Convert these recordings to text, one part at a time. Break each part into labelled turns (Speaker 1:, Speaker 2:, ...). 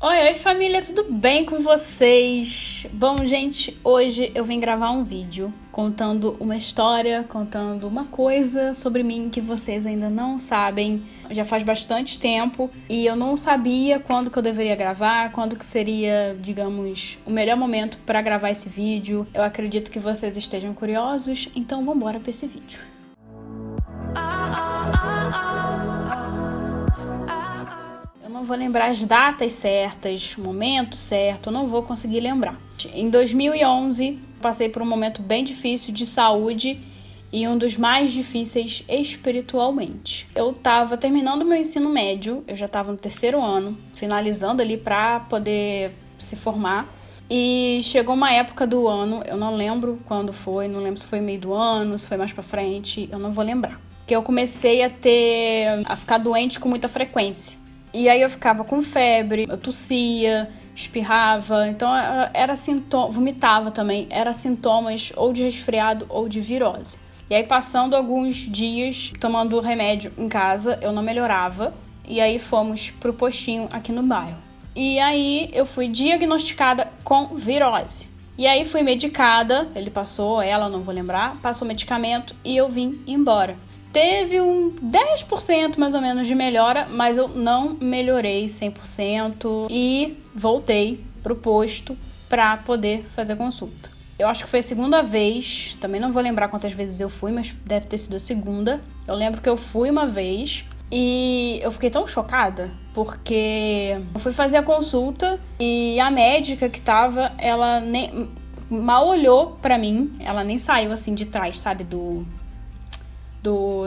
Speaker 1: Oi, família, tudo bem com vocês? Bom, gente, hoje eu vim gravar um vídeo contando uma história, contando uma coisa sobre mim que vocês ainda não sabem. Já faz bastante tempo e eu não sabia quando que eu deveria gravar, quando que seria, digamos, o melhor momento para gravar esse vídeo. Eu acredito que vocês estejam curiosos, então vamos embora para esse vídeo. Não vou lembrar as datas certas, o momento certo, eu não vou conseguir lembrar. Em 2011, passei por um momento bem difícil de saúde e um dos mais difíceis espiritualmente. Eu estava terminando meu ensino médio, eu já estava no terceiro ano, finalizando ali para poder se formar. E chegou uma época do ano, eu não lembro quando foi, não lembro se foi meio do ano, se foi mais para frente, eu não vou lembrar. Que eu comecei a ficar doente com muita frequência. E aí eu ficava com febre, eu tossia, espirrava, então era sintoma, vomitava também, era sintomas ou de resfriado ou de virose. E aí passando alguns dias tomando remédio em casa, eu não melhorava, e aí fomos pro postinho aqui no bairro. E aí eu fui diagnosticada com virose. E aí fui medicada, ela não vou lembrar, passou medicamento e eu vim embora. Teve um 10% mais ou menos de melhora, mas eu não melhorei 100% e voltei pro posto para poder fazer consulta. Eu acho que foi a segunda vez, também não vou lembrar quantas vezes eu fui, mas deve ter sido a segunda. Eu lembro que eu fui uma vez e eu fiquei tão chocada, porque eu fui fazer a consulta e a médica que tava, ela nem mal olhou pra mim, ela nem saiu assim de trás, sabe,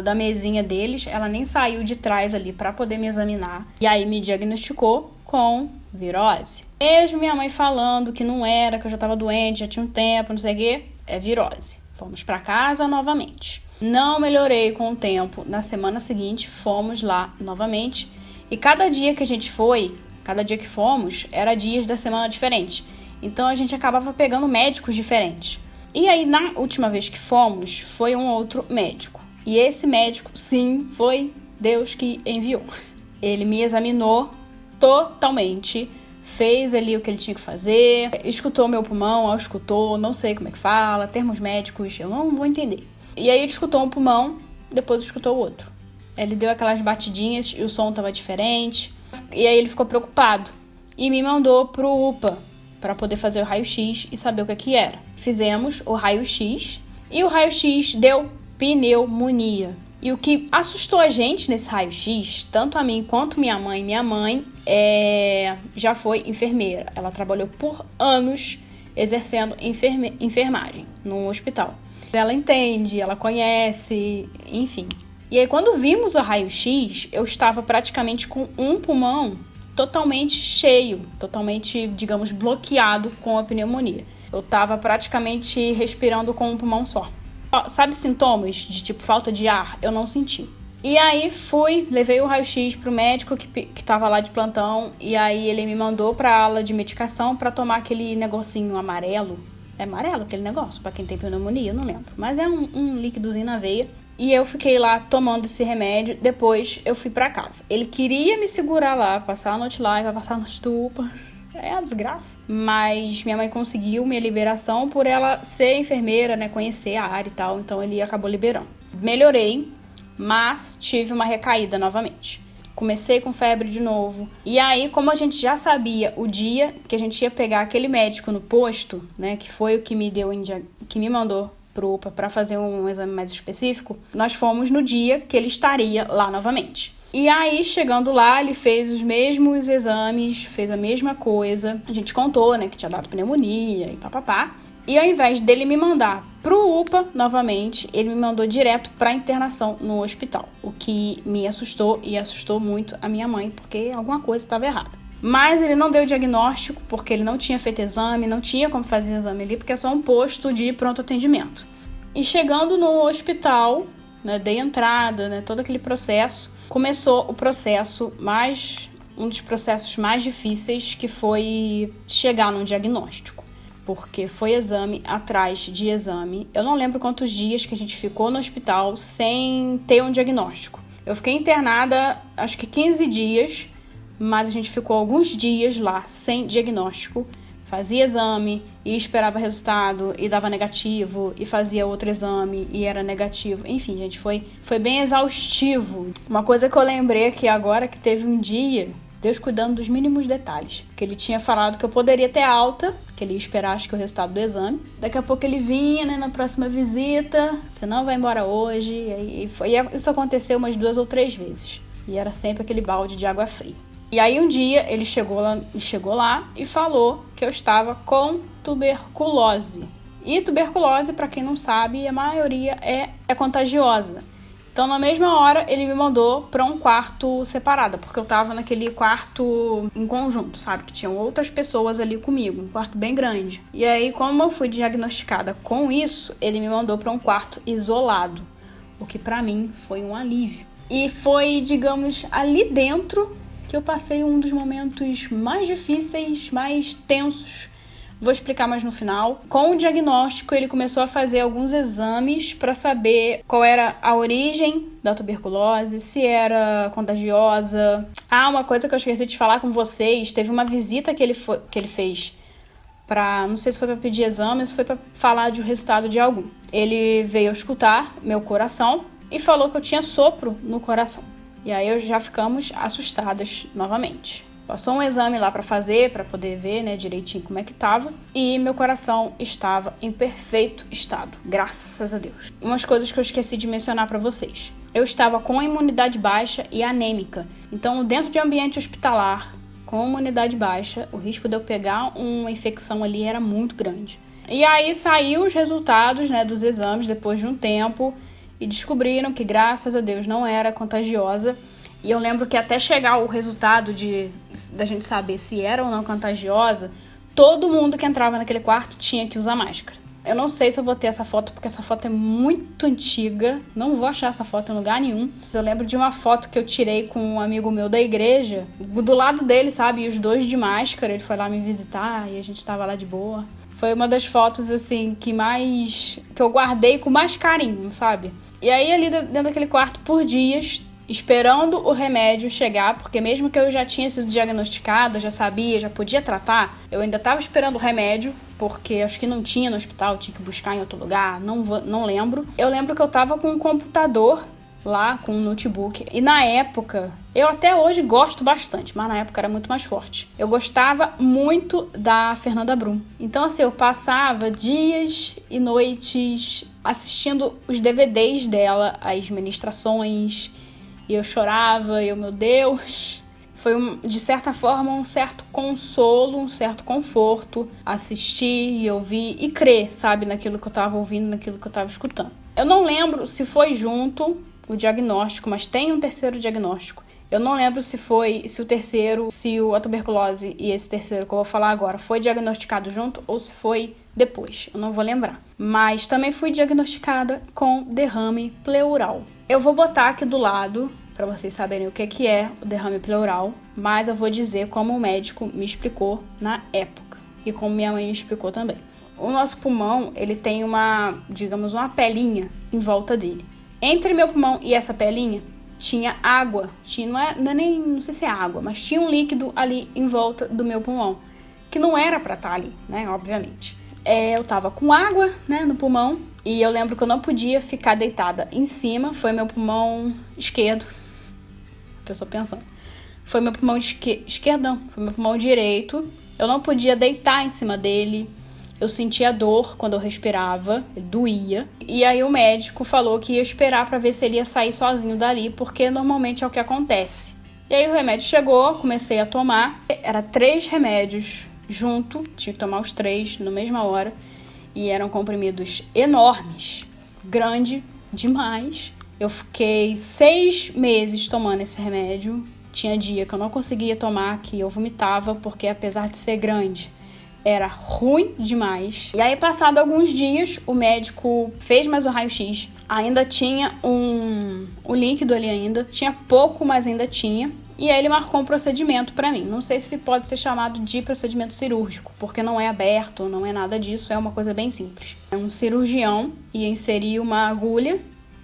Speaker 1: da mesinha deles, ela nem saiu de trás ali para poder me examinar. E aí me diagnosticou com virose. Mesmo minha mãe falando que não era, que eu já tava doente, já tinha um tempo, não sei o quê, é virose. Fomos para casa novamente. Não melhorei com o tempo. Na semana seguinte, fomos lá novamente. E cada dia que a gente foi, cada dia que fomos, era dias da semana diferente. Então a gente acabava pegando médicos diferentes. E aí, na última vez que fomos, foi um outro médico. E esse médico, sim, foi Deus que enviou. Ele me examinou totalmente, fez ali o que ele tinha que fazer, escutou meu pulmão, auscultou, não sei como é que fala, termos médicos, eu não vou entender. E aí ele escutou um pulmão, depois escutou o outro. Ele deu aquelas batidinhas e o som estava diferente. E aí ele ficou preocupado e me mandou pro UPA para poder fazer o raio-x e saber o que era. Fizemos o raio-x e o raio-x deu pneumonia. E o que assustou a gente nesse raio-x, tanto a mim quanto minha mãe já foi enfermeira. Ela trabalhou por anos exercendo enfermagem no hospital. Ela entende, ela conhece, enfim. E aí quando vimos o raio-x, eu estava praticamente com um pulmão totalmente cheio, totalmente, digamos, bloqueado com a pneumonia. Eu estava praticamente respirando com um pulmão só. Sabe sintomas de tipo falta de ar? Eu não senti. E aí levei o raio-x pro médico que tava lá de plantão, e aí ele me mandou pra ala de medicação pra tomar aquele negocinho amarelo. É amarelo aquele negócio? Pra quem tem pneumonia, eu não lembro. Mas é um líquidozinho na veia. E eu fiquei lá tomando esse remédio, depois eu fui pra casa. Ele queria me segurar lá, passar a noite lá e vai passar a noite do UPA. É uma desgraça. Mas minha mãe conseguiu minha liberação por ela ser enfermeira, né? Conhecer a área e tal. Então ele acabou liberando. Melhorei, mas tive uma recaída novamente. Comecei com febre de novo. E aí, como a gente já sabia o dia que a gente ia pegar aquele médico no posto, né? Que foi o que me mandou pro UPA para fazer um exame mais específico, nós fomos no dia que ele estaria lá novamente. E aí, chegando lá, ele fez os mesmos exames, fez a mesma coisa. A gente contou, né, que tinha dado pneumonia e papapá. E ao invés dele me mandar pro UPA novamente, ele me mandou direto pra internação no hospital. O que me assustou e assustou muito a minha mãe, porque alguma coisa estava errada. Mas ele não deu diagnóstico, porque ele não tinha feito exame, não tinha como fazer exame ali, porque é só um posto de pronto atendimento. E chegando no hospital, né, dei entrada, né, todo aquele processo. Começou o processo um dos processos mais difíceis, que foi chegar num diagnóstico. Porque foi exame atrás de exame. Eu não lembro quantos dias que a gente ficou no hospital sem ter um diagnóstico. Eu fiquei internada, acho que 15 dias, mas a gente ficou alguns dias lá sem diagnóstico. Fazia exame e esperava resultado e dava negativo, e fazia outro exame e era negativo. Enfim, gente, foi bem exaustivo. Uma coisa que eu lembrei aqui agora, que teve um dia, Deus cuidando dos mínimos detalhes, que ele tinha falado que eu poderia ter alta, que ele ia esperar, acho que o resultado do exame. Daqui a pouco ele vinha, né, na próxima visita, você não vai embora hoje. E isso aconteceu umas 2 ou 3 vezes. E era sempre aquele balde de água fria. E aí um dia ele chegou lá e falou que eu estava com tuberculose. E tuberculose, para quem não sabe, a maioria é contagiosa. Então, na mesma hora, ele me mandou para um quarto separado, porque eu tava naquele quarto em conjunto, sabe? Que tinham outras pessoas ali comigo, um quarto bem grande. E aí, como eu fui diagnosticada com isso, ele me mandou para um quarto isolado, o que para mim foi um alívio. E foi, digamos, ali dentro que eu passei um dos momentos mais difíceis, mais tensos. Vou explicar mais no final. Com o diagnóstico, ele começou a fazer alguns exames para saber qual era a origem da tuberculose, se era contagiosa. Uma coisa que eu esqueci de falar com vocês, teve uma visita que ele fez para, não sei se foi para pedir exame ou se foi para falar de um resultado de algum. Ele veio escutar meu coração e falou que eu tinha sopro no coração. E aí já ficamos assustadas novamente. Passou um exame lá para fazer, para poder ver, né, direitinho como é que tava. E meu coração estava em perfeito estado, graças a Deus. Umas coisas que eu esqueci de mencionar para vocês. Eu estava com a imunidade baixa e anêmica. Então, dentro de ambiente hospitalar, com imunidade baixa, o risco de eu pegar uma infecção ali era muito grande. E aí saiu os resultados, né, dos exames depois de um tempo. E descobriram que, graças a Deus, não era contagiosa. E eu lembro que até chegar o resultado da gente saber se era ou não contagiosa, todo mundo que entrava naquele quarto tinha que usar máscara. Eu não sei se eu vou ter essa foto, porque essa foto é muito antiga. Não vou achar essa foto em lugar nenhum. Eu lembro de uma foto que eu tirei com um amigo meu da igreja. Do lado dele, sabe? E os dois de máscara. Ele foi lá me visitar e a gente tava lá de boa. Foi uma das fotos, assim, que eu guardei com mais carinho, sabe? E aí, ali dentro daquele quarto, por dias, esperando o remédio chegar, porque mesmo que eu já tinha sido diagnosticada, já sabia, já podia tratar, eu ainda estava esperando o remédio, porque acho que não tinha no hospital, tinha que buscar em outro lugar, não lembro. Eu lembro que eu estava com um computador lá, com um notebook, e na época, eu até hoje gosto bastante, mas na época era muito mais forte. Eu gostava muito da Fernanda Brum. Então, assim, eu passava dias e noites assistindo os DVDs dela, as ministrações, e eu chorava, meu Deus. Foi, de certa forma, um certo consolo, um certo conforto assistir e ouvir e crer, sabe, naquilo que eu tava ouvindo, naquilo que eu tava escutando. Eu não lembro se foi junto o diagnóstico, mas tem um terceiro diagnóstico. Eu não lembro se a tuberculose e esse terceiro que eu vou falar agora foi diagnosticado junto ou se foi depois. Eu não vou lembrar. Mas também fui diagnosticada com derrame pleural. Eu vou botar aqui do lado para vocês saberem o que é o derrame pleural, mas eu vou dizer como o médico me explicou na época e como minha mãe me explicou também. O nosso pulmão, ele tem uma pelinha em volta dele. Entre meu pulmão e essa pelinha tinha água, não sei se é água, mas tinha um líquido ali em volta do meu pulmão, que não era pra estar ali, né, obviamente. Eu tava com água, né, no pulmão, e eu lembro que eu não podia ficar deitada em cima, foi meu pulmão esquerdo, a pessoa pensando, foi meu pulmão esquerdão, foi meu pulmão direito, eu não podia deitar em cima dele. Eu sentia dor quando eu respirava, doía. E aí o médico falou que ia esperar para ver se ele ia sair sozinho dali, porque normalmente é o que acontece. E aí o remédio chegou, comecei a tomar. Era 3 remédios junto, tinha que tomar os 3 na mesma hora. E eram comprimidos enormes, grande demais. Eu fiquei 6 meses tomando esse remédio. Tinha dia que eu não conseguia tomar, que eu vomitava, porque apesar de ser grande, era ruim demais. E aí, passado alguns dias, o médico fez mais um raio-x. Ainda tinha um líquido ali ainda. Tinha pouco, mas ainda tinha. E aí ele marcou um procedimento pra mim. Não sei se pode ser chamado de procedimento cirúrgico, porque não é aberto, não é nada disso. É uma coisa bem simples. Um cirurgião ia inserir uma agulha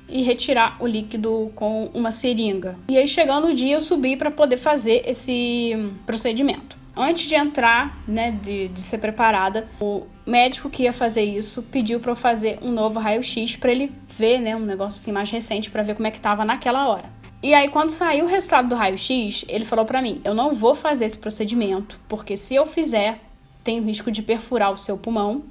Speaker 1: e retirar o líquido com uma seringa. E aí, chegando o dia, eu subi para poder fazer esse procedimento. Antes de entrar, né, de ser preparada, o médico que ia fazer isso pediu para eu fazer um novo raio-x para ele ver, né, um negócio assim mais recente, para ver como é que tava naquela hora. E aí, quando saiu o resultado do raio-x, ele falou para mim: eu não vou fazer esse procedimento, porque se eu fizer, tem o risco de perfurar o seu pulmão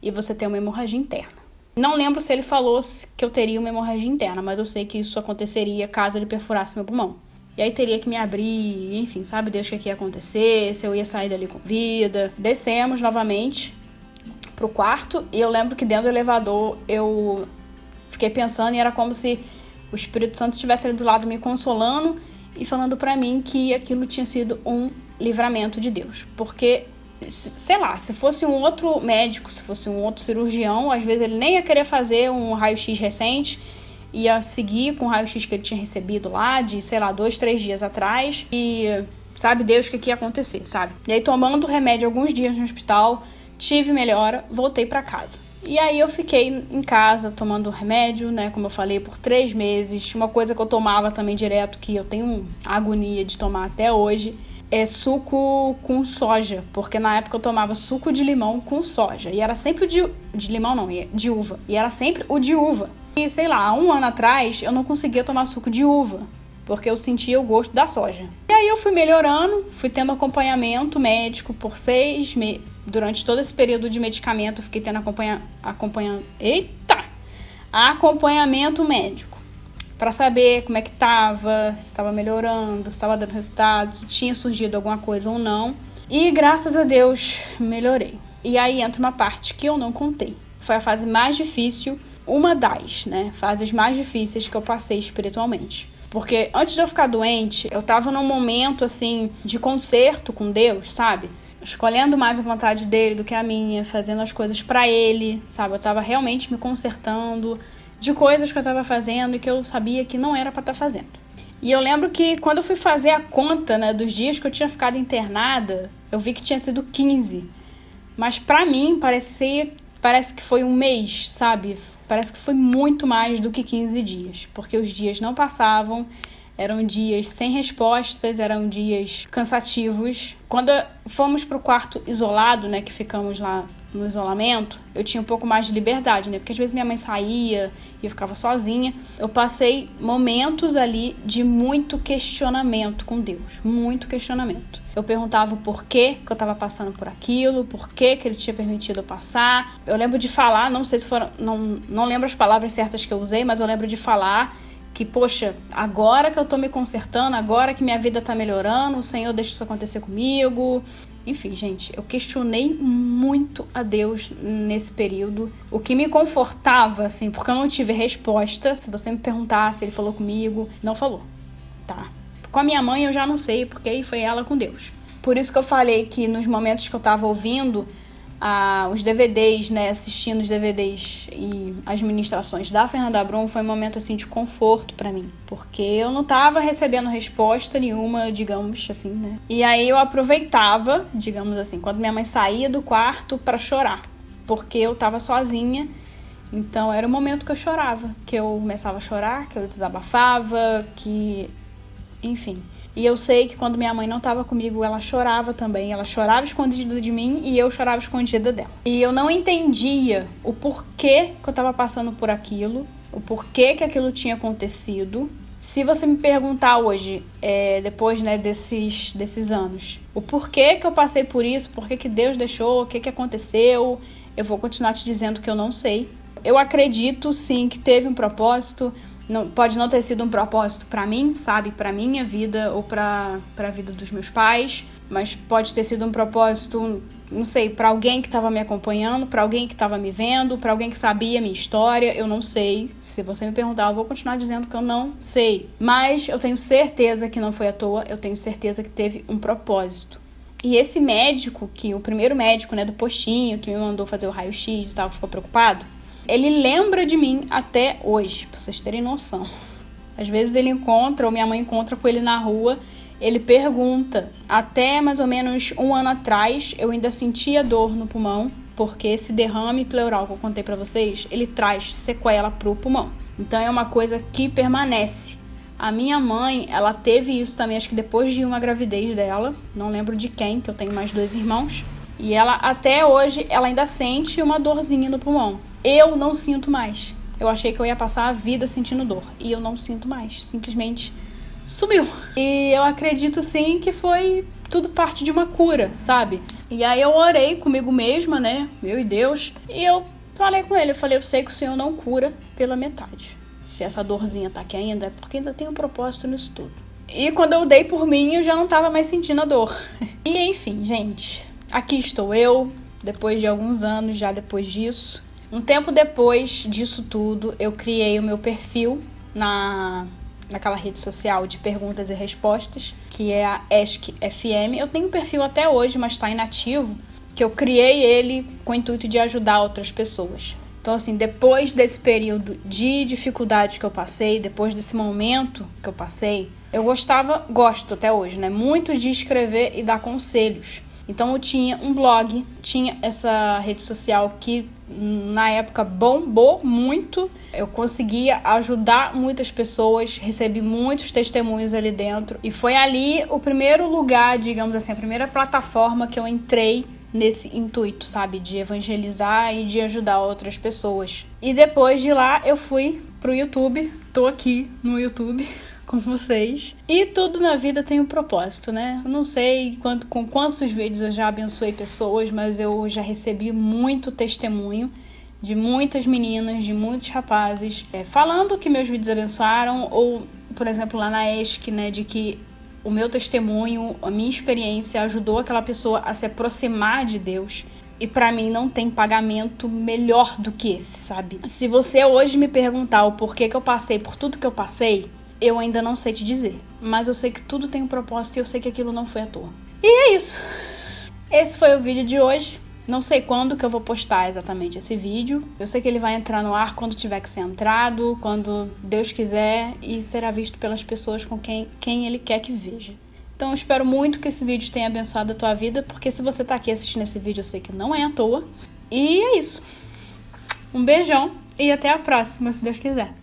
Speaker 1: e você ter uma hemorragia interna. Não lembro se ele falou que eu teria uma hemorragia interna, mas eu sei que isso aconteceria caso ele perfurasse meu pulmão. E aí teria que me abrir, enfim, sabe Deus o que ia acontecer, se eu ia sair dali com vida. Descemos novamente pro quarto e eu lembro que dentro do elevador eu fiquei pensando e era como se o Espírito Santo estivesse ali do lado me consolando e falando pra mim que aquilo tinha sido um livramento de Deus. Porque, sei lá, se fosse um outro médico, se fosse um outro cirurgião, às vezes ele nem ia querer fazer um raio-x recente, ia seguir com o raio-x que ele tinha recebido lá de, sei lá, 2, 3 dias atrás e sabe Deus o que ia acontecer, sabe? E aí, tomando remédio alguns dias no hospital, tive melhora, voltei pra casa. E aí eu fiquei em casa tomando remédio, né, como eu falei, por 3 meses. Uma coisa que eu tomava também direto, que eu tenho agonia de tomar até hoje, é suco com soja, porque na época eu tomava suco de limão com soja, e era sempre o de limão não, de uva, e era sempre o de uva. E sei lá, há 1 ano atrás eu não conseguia tomar suco de uva, porque eu sentia o gosto da soja. E aí eu fui melhorando, fui tendo acompanhamento médico por 6 meses. Durante todo esse período de medicamento eu fiquei tendo acompanhamento médico, para saber como é que estava, se estava melhorando, se estava dando resultado, se tinha surgido alguma coisa ou não. E graças a Deus melhorei. E aí entra uma parte que eu não contei. Foi a fase mais difícil, uma das, né, fases mais difíceis que eu passei espiritualmente. Porque antes de eu ficar doente, eu tava num momento, assim, de conserto com Deus, sabe? Escolhendo mais a vontade dele do que a minha, fazendo as coisas pra ele, sabe? Eu tava realmente me consertando de coisas que eu tava fazendo e que eu sabia que não era pra estar fazendo. E eu lembro que quando eu fui fazer a conta, né, dos dias que eu tinha ficado internada, eu vi que tinha sido 15. Mas pra mim, parece que foi um mês, sabe? Parece que foi muito mais do que 15 dias, porque os dias não passavam, eram dias sem respostas, eram dias cansativos. Quando fomos pro quarto isolado, né, que ficamos lá no isolamento, eu tinha um pouco mais de liberdade, né, porque às vezes minha mãe saía e eu ficava sozinha. Eu passei momentos ali de muito questionamento com Deus, muito questionamento. Eu perguntava o porquê que eu estava passando por aquilo, por que ele tinha permitido eu passar. Eu lembro de falar, não sei se foram, não lembro as palavras certas que eu usei, mas eu lembro de falar que, poxa, agora que eu tô me consertando, agora que minha vida tá melhorando, o Senhor deixa isso acontecer comigo. Enfim, gente, eu questionei muito a Deus nesse período. O que me confortava, assim, porque eu não tive resposta. Se você me perguntar se ele falou comigo, não falou, tá? Com a minha mãe eu já não sei, porque aí foi ela com Deus. Por isso que eu falei que nos momentos que eu tava ouvindo os DVDs, né, assistindo os DVDs e as ministrações da Fernanda Brum, foi um momento, assim, de conforto pra mim, porque eu não tava recebendo resposta nenhuma, digamos assim, né, e aí eu aproveitava, digamos assim, quando minha mãe saía do quarto pra chorar, porque eu tava sozinha, então era o momento que eu chorava, que eu começava a chorar, que eu desabafava, que, enfim. E eu sei que quando minha mãe não estava comigo, ela chorava também. Ela chorava escondida de mim e eu chorava escondida dela. E eu não entendia o porquê que eu estava passando por aquilo, o porquê que aquilo tinha acontecido. Se você me perguntar hoje, depois, né, desses anos, o porquê que eu passei por isso, porquê que Deus deixou, o que aconteceu, eu vou continuar te dizendo que eu não sei. Eu acredito, sim, que teve um propósito. Não, pode não ter sido um propósito para mim, sabe, para minha vida ou para a vida dos meus pais, mas pode ter sido um propósito, não sei, para alguém que estava me acompanhando, para alguém que estava me vendo, para alguém que sabia a minha história, eu não sei. Se você me perguntar, eu vou continuar dizendo que eu não sei, mas eu tenho certeza que não foi à toa, eu tenho certeza que teve um propósito. E esse médico, o primeiro médico, né, do postinho, que me mandou fazer o raio-x e tal, que ficou preocupado, ele lembra de mim até hoje, pra vocês terem noção. Às vezes ele encontra, ou minha mãe encontra com ele na rua, ele pergunta. Até mais ou menos 1 ano atrás, eu ainda sentia dor no pulmão, porque esse derrame pleural que eu contei pra vocês, ele traz sequela pro pulmão. Então é uma coisa que permanece. A minha mãe, ela teve isso também, acho que depois de uma gravidez dela, não lembro de quem, que eu tenho mais 2 irmãos, e ela até hoje, ela ainda sente uma dorzinha no pulmão. Eu não sinto mais. Eu achei que eu ia passar a vida sentindo dor, e eu não sinto mais, simplesmente sumiu. E eu acredito sim que foi tudo parte de uma cura, sabe? E aí eu orei comigo mesma, né, eu e Deus, e eu falei com ele, eu falei, eu sei que o Senhor não cura pela metade. Se essa dorzinha tá aqui ainda, é porque ainda tem um propósito nisso tudo. E quando eu dei por mim, eu já não tava mais sentindo a dor. E enfim, gente, aqui estou eu, depois de alguns anos já depois disso. Um tempo depois disso tudo, eu criei o meu perfil naquela rede social de perguntas e respostas, que é a ESC FM. Eu tenho um perfil até hoje, mas tá inativo, que eu criei ele com o intuito de ajudar outras pessoas. Então, assim, depois desse período de dificuldade que eu passei, depois desse momento que eu passei, eu gosto até hoje, né? Muito de escrever e dar conselhos. Então, eu tinha um blog, tinha essa rede social que na época bombou muito. Eu conseguia ajudar muitas pessoas, recebi muitos testemunhos ali dentro. E foi ali o primeiro lugar, digamos assim, a primeira plataforma que eu entrei nesse intuito, sabe? De evangelizar e de ajudar outras pessoas. E depois de lá, eu fui pro YouTube. Tô aqui no YouTube com vocês. E tudo na vida tem um propósito, né? Eu não sei com quantos vídeos eu já abençoei pessoas, mas eu já recebi muito testemunho de muitas meninas, de muitos rapazes, falando que meus vídeos abençoaram, ou, por exemplo, lá na ESC, né, de que o meu testemunho, a minha experiência ajudou aquela pessoa a se aproximar de Deus. E pra mim não tem pagamento melhor do que esse, sabe? Se você hoje me perguntar o porquê que eu passei por tudo que eu passei, eu ainda não sei te dizer. Mas eu sei que tudo tem um propósito e eu sei que aquilo não foi à toa. E é isso. Esse foi o vídeo de hoje. Não sei quando que eu vou postar exatamente esse vídeo. Eu sei que ele vai entrar no ar quando tiver que ser entrado, quando Deus quiser, e será visto pelas pessoas com quem Ele quer que veja. Então eu espero muito que esse vídeo tenha abençoado a tua vida, porque se você tá aqui assistindo esse vídeo, eu sei que não é à toa. E é isso. Um beijão e até a próxima, se Deus quiser.